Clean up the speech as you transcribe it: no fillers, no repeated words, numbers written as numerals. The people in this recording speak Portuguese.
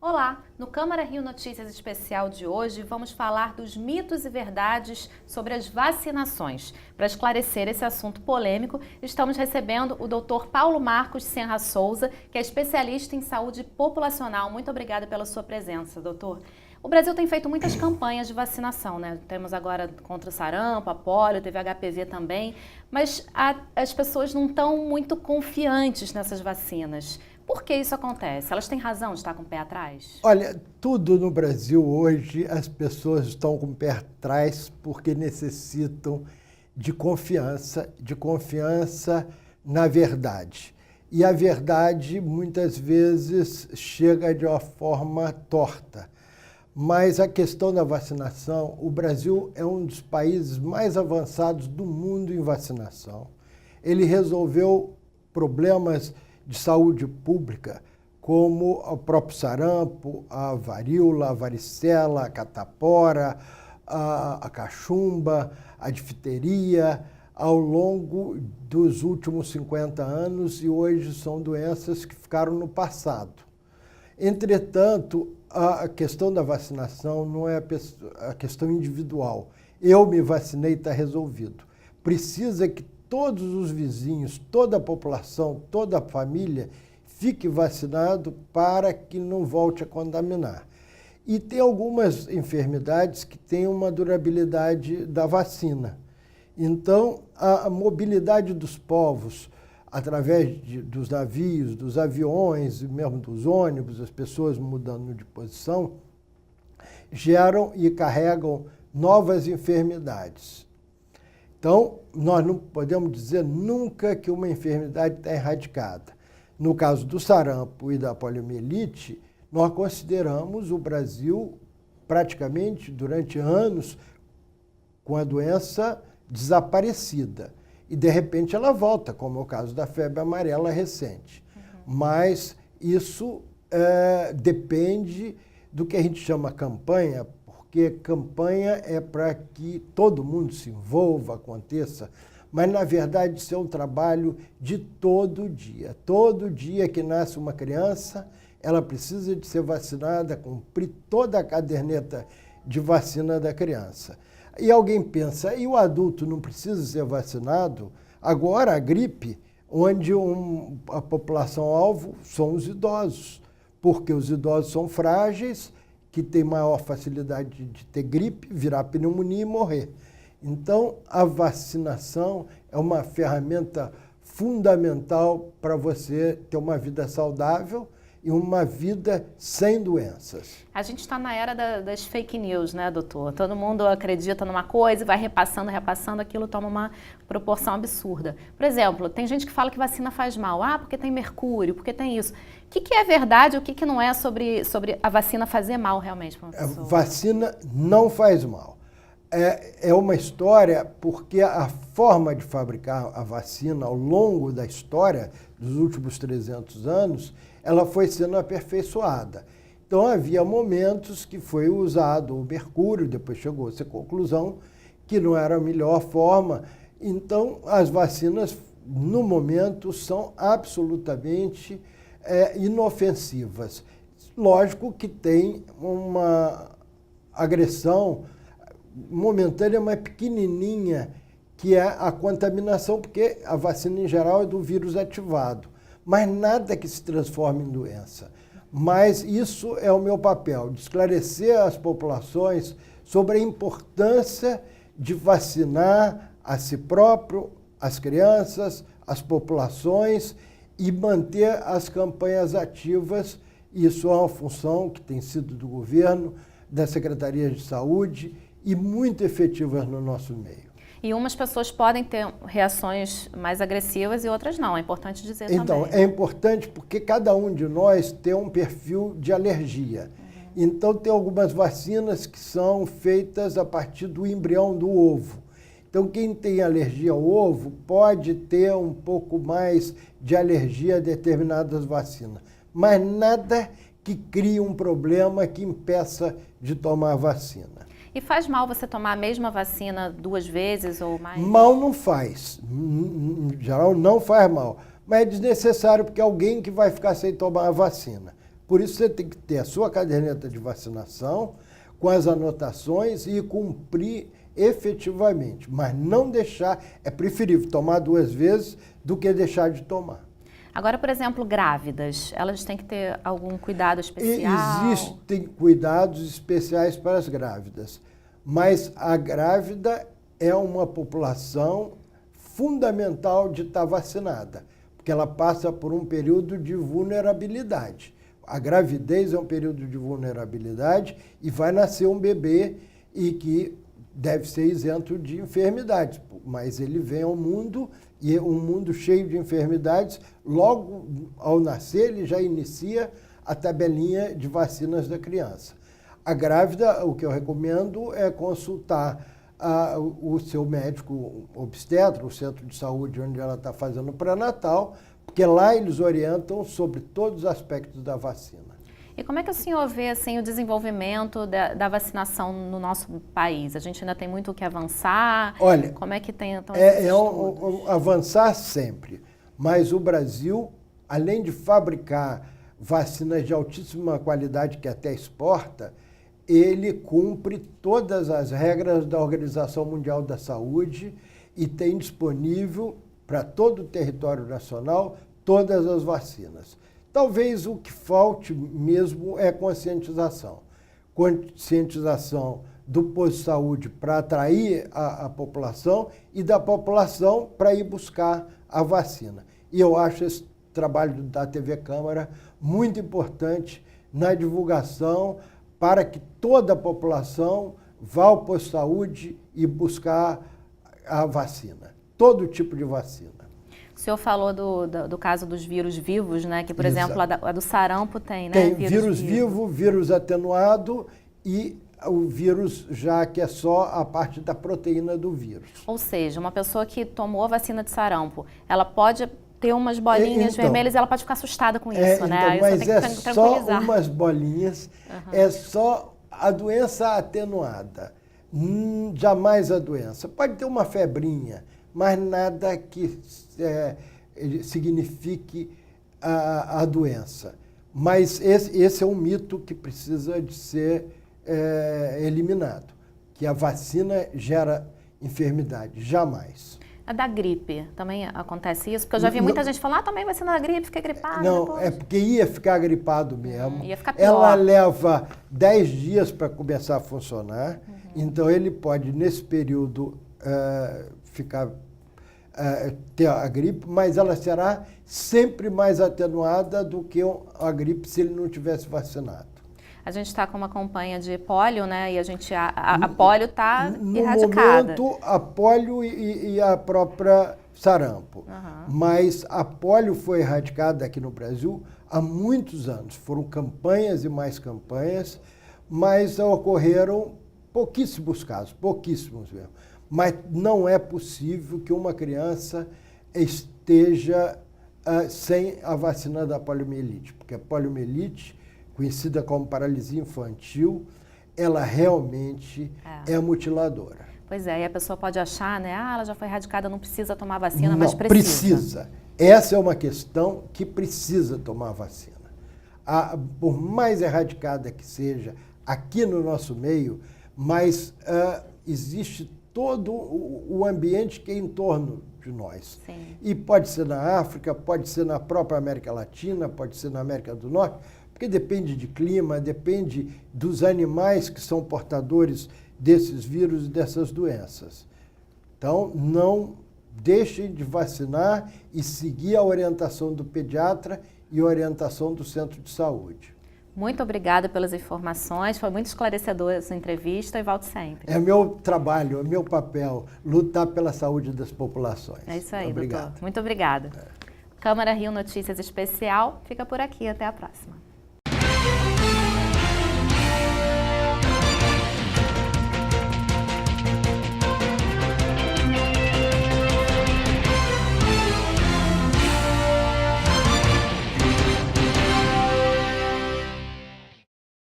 Olá! No Câmara Rio Notícias Especial de hoje, vamos falar dos mitos e verdades sobre as vacinações. Para esclarecer esse assunto polêmico, estamos recebendo o Dr. Paulo Marcos Senra Souza, que é especialista em saúde populacional. Muito obrigada pela sua presença, doutor. O Brasil tem feito muitas campanhas de vacinação, né? Temos agora contra o sarampo, a polio, teve HPV também, mas as pessoas não estão muito confiantes nessas vacinas. Por que isso acontece? Elas têm razão de estar com o pé atrás? Olha, tudo no Brasil hoje as pessoas estão com o pé atrás porque necessitam de confiança na verdade. E a verdade muitas vezes chega de uma forma torta. Mas a questão da vacinação, o Brasil é um dos países mais avançados do mundo em vacinação. Ele resolveu problemas de saúde pública, como o próprio sarampo, a varíola, a varicela, a catapora, a cachumba, a difteria, ao longo dos últimos 50 anos, e hoje são doenças que ficaram no passado. Entretanto, a questão da vacinação não é a questão individual. Eu me vacinei, está resolvido. Precisa que todos os vizinhos, toda a população, toda a família fique vacinado para que não volte a contaminar. E tem algumas enfermidades que têm uma durabilidade da vacina. Então, a mobilidade dos povos, através dos navios, dos aviões, mesmo dos ônibus, as pessoas mudando de posição, geram e carregam novas enfermidades. Então, nós não podemos dizer nunca que uma enfermidade está erradicada. No caso do sarampo e da poliomielite, nós consideramos o Brasil praticamente durante anos com a doença desaparecida. E, de repente, ela volta, como é o caso da febre amarela recente. Mas isso depende do que a gente chama campanha, porque campanha é para que todo mundo se envolva, aconteça, mas, na verdade, isso é um trabalho de todo dia. Todo dia que nasce uma criança, ela precisa de ser vacinada, cumprir toda a caderneta de vacina da criança. E alguém pensa, e o adulto não precisa ser vacinado? Agora, a gripe, onde a população-alvo são os idosos, porque os idosos são frágeis, que têm maior facilidade de ter gripe, virar pneumonia e morrer. Então, a vacinação é uma ferramenta fundamental para você ter uma vida saudável e uma vida sem doenças. A gente está na era das fake news, né, doutor? Todo mundo acredita numa coisa e vai repassando, aquilo toma uma proporção absurda. Por exemplo, tem gente que fala que vacina faz mal. Ah, porque tem mercúrio, porque tem isso. O que é verdade, o que não é sobre a vacina fazer mal realmente para uma pessoa? A vacina não faz mal. É uma história porque a forma de fabricar a vacina ao longo da história, dos últimos 300 anos, ela foi sendo aperfeiçoada. Então, havia momentos que foi usado o mercúrio, depois chegou-se à conclusão que não era a melhor forma. Então, as vacinas, no momento, são absolutamente inofensivas. Lógico que tem uma agressão momentânea, mas pequenininha, que é a contaminação, porque a vacina, em geral, é do vírus ativado. Mas nada que se transforme em doença. Mas isso é o meu papel, de esclarecer as populações sobre a importância de vacinar a si próprio, as crianças, as populações e manter as campanhas ativas. Isso é uma função que tem sido do governo, da Secretaria de Saúde e muito efetivas no nosso meio. E umas pessoas podem ter reações mais agressivas e outras não, é importante dizer também. Então, é importante porque cada um de nós tem um perfil de alergia. Então, tem algumas vacinas que são feitas a partir do embrião do ovo. Então, quem tem alergia ao ovo pode ter um pouco mais de alergia a determinadas vacinas. Mas nada que crie um problema que impeça de tomar a vacina. E faz mal você tomar a mesma vacina 2 vezes ou mais? Mal não faz. Em geral, não faz mal. Mas é desnecessário porque é alguém que vai ficar sem tomar a vacina. Por isso você tem que ter a sua caderneta de vacinação com as anotações e cumprir efetivamente, mas não deixar, é preferível tomar 2 vezes do que deixar de tomar. Agora, por exemplo, grávidas, elas têm que ter algum cuidado especial? Existem cuidados especiais para as grávidas, mas a grávida é uma população fundamental de estar vacinada, porque ela passa por um período de vulnerabilidade. A gravidez é um período de vulnerabilidade e vai nascer um bebê e que deve ser isento de enfermidades, mas ele vem ao mundo e é um mundo cheio de enfermidades. Logo ao nascer, ele já inicia a tabelinha de vacinas da criança. A grávida, o que eu recomendo é consultar o seu médico obstetra, o centro de saúde onde ela está fazendo o pré-natal, porque lá eles orientam sobre todos os aspectos da vacina. E como é que o senhor vê assim, o desenvolvimento da vacinação no nosso país? A gente ainda tem muito o que avançar? Olha, como é que tem então, avançar sempre, mas o Brasil, além de fabricar vacinas de altíssima qualidade que até exporta, ele cumpre todas as regras da Organização Mundial da Saúde e tem disponível para todo o território nacional todas as vacinas. Talvez o que falte mesmo é conscientização. Conscientização do posto de saúde para atrair a população e da população para ir buscar a vacina. E eu acho esse trabalho da TV Câmara muito importante na divulgação para que toda a população vá ao posto de saúde e buscar a vacina, todo tipo de vacina. O senhor falou do caso dos vírus vivos, né? Que, por Exato. exemplo, a do sarampo tem, né? Tem vírus vivo, vírus atenuado e o vírus já que é só a parte da proteína do vírus. Ou seja, uma pessoa que tomou a vacina de sarampo, ela pode ter umas bolinhas vermelhas e ela pode ficar assustada com isso, né? Então, mas tem que é só umas bolinhas, é só a doença atenuada, jamais a doença. Pode ter uma febrinha, mas nada que signifique a doença. Mas esse é um mito que precisa de ser eliminado, que a vacina gera enfermidade, jamais. A da gripe, também acontece isso? Porque eu já vi muita gente falar, tomei vacina da gripe, fiquei gripada. Não, depois. é porque ia ficar gripado mesmo. Ia ficar pior. Ela leva 10 dias para começar a funcionar, então ele pode, nesse período, ter a gripe, mas ela será sempre mais atenuada do que a gripe se ele não tivesse vacinado. A gente está com uma campanha de pólio, né? E a pólio está erradicada. No momento, a pólio e a própria sarampo. Mas a pólio foi erradicada aqui no Brasil há muitos anos. Foram campanhas e mais campanhas, mas ocorreram pouquíssimos casos, pouquíssimos mesmo. Mas não é possível que uma criança esteja sem a vacina da poliomielite, porque a poliomielite, conhecida como paralisia infantil, ela realmente é mutiladora. Pois é, e a pessoa pode achar, né? Ela já foi erradicada, não precisa tomar vacina, mas Não, precisa. precisa. Essa é uma questão que precisa tomar vacina. Por mais erradicada que seja aqui no nosso meio, mas existe todo o ambiente que é em torno de nós. Sim. E pode ser na África, pode ser na própria América Latina, pode ser na América do Norte, porque depende de clima, depende dos animais que são portadores desses vírus e dessas doenças. Então, não deixem de vacinar e seguir a orientação do pediatra e a orientação do centro de saúde. Muito obrigada pelas informações, foi muito esclarecedora essa entrevista e volto sempre. É meu trabalho, é meu papel, lutar pela saúde das populações. É isso aí, Obrigado. doutor. Muito obrigada. Câmara Rio Notícias Especial fica por aqui, até a próxima.